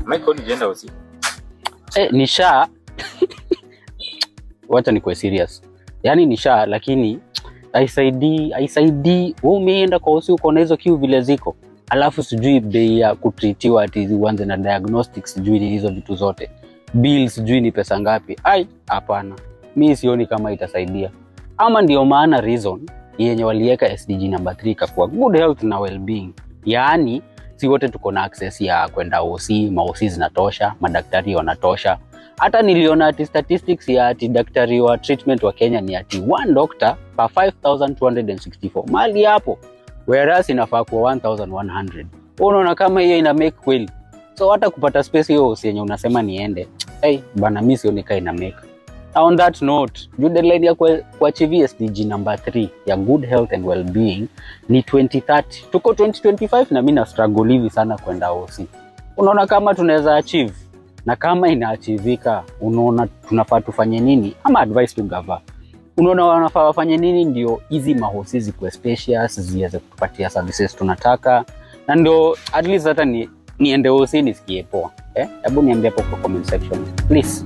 Michael nienda usi. Nisha wacha nikuwe serious. Yaani nisha lakini haisaidii wewe umeenda kwa usi uko na hizo kiu vile ziko. Alafu sijui bei ya kutritiwa ati uanze na diagnostics sijui hizo vitu zote. Bills sijui ni pesa ngapi. Hapana. Mimi sioni kama itasaidia. Ama ndio maana reason yenye waliweka SDG number 3 kwa good health na well-being. Yaani si wote tuko na access ya kwenda OC, maosi zinatosha, madaktari wanatosha. Hata niliona ati statistics ya ati daktari wa treatment wa Kenya ni ati 1 doctor per 5264. Mali hapo. Whereas inafaa kuwa 1100. Unaona kama hiyo ina make kweli. So hata kupata space hiyo OC yenye unasema niende. Bana mimi sioni kama ina make. On that note, deadline ya kuachieve SDG number 3 ya good health and well-being ni 2030. Tuko 2025 na mimi na struggle hivi sana kwenda OC. Unaona kama tunaweza achieve na kama inaachivika, unaona tunafaa tufanye nini ama advice to gava. Unaona wanafaa wafanye nini ndio hizi mahosi zikuwe spacious, ziweze kutupatia services tunataka na ndio at least hata niende OC nisikie poa. Hebu niambie hapo kwa comment section please.